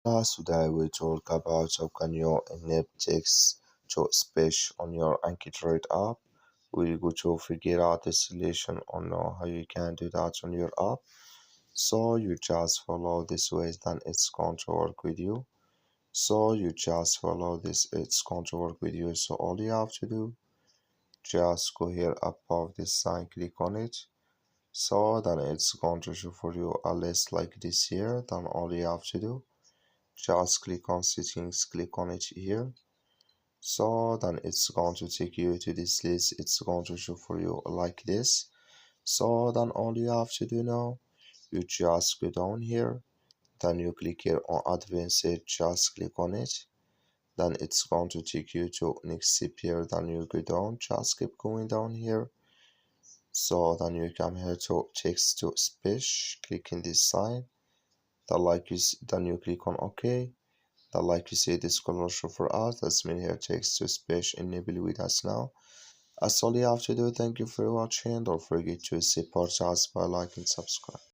Today we talk about how can you enable text to speech on your AnkiDroid app. We're going to figure out the solution on how you can do that on your app. So you just follow this way, then it's going to work with you. So you just follow this, it's going to work with you. So all you have to do, just go here above this sign, click on it. So then it's going to show for you a list like this here. Then all you have to do, just click on settings, click on it here. So then it's going to take you to this list, it's going to show for you like this. So then all you have to do now, you just go down here, then you click here on advanced, just click on it, then it's going to take you to next step here, then you go down, just keep going down here. So then you come here to text to speech, click in this sign, then you click on OK. That like you see this color show for us, that's mean here text to speech enable with us now. That's all you have to do. Thank you for watching. Don't forget to support us by liking and subscribe.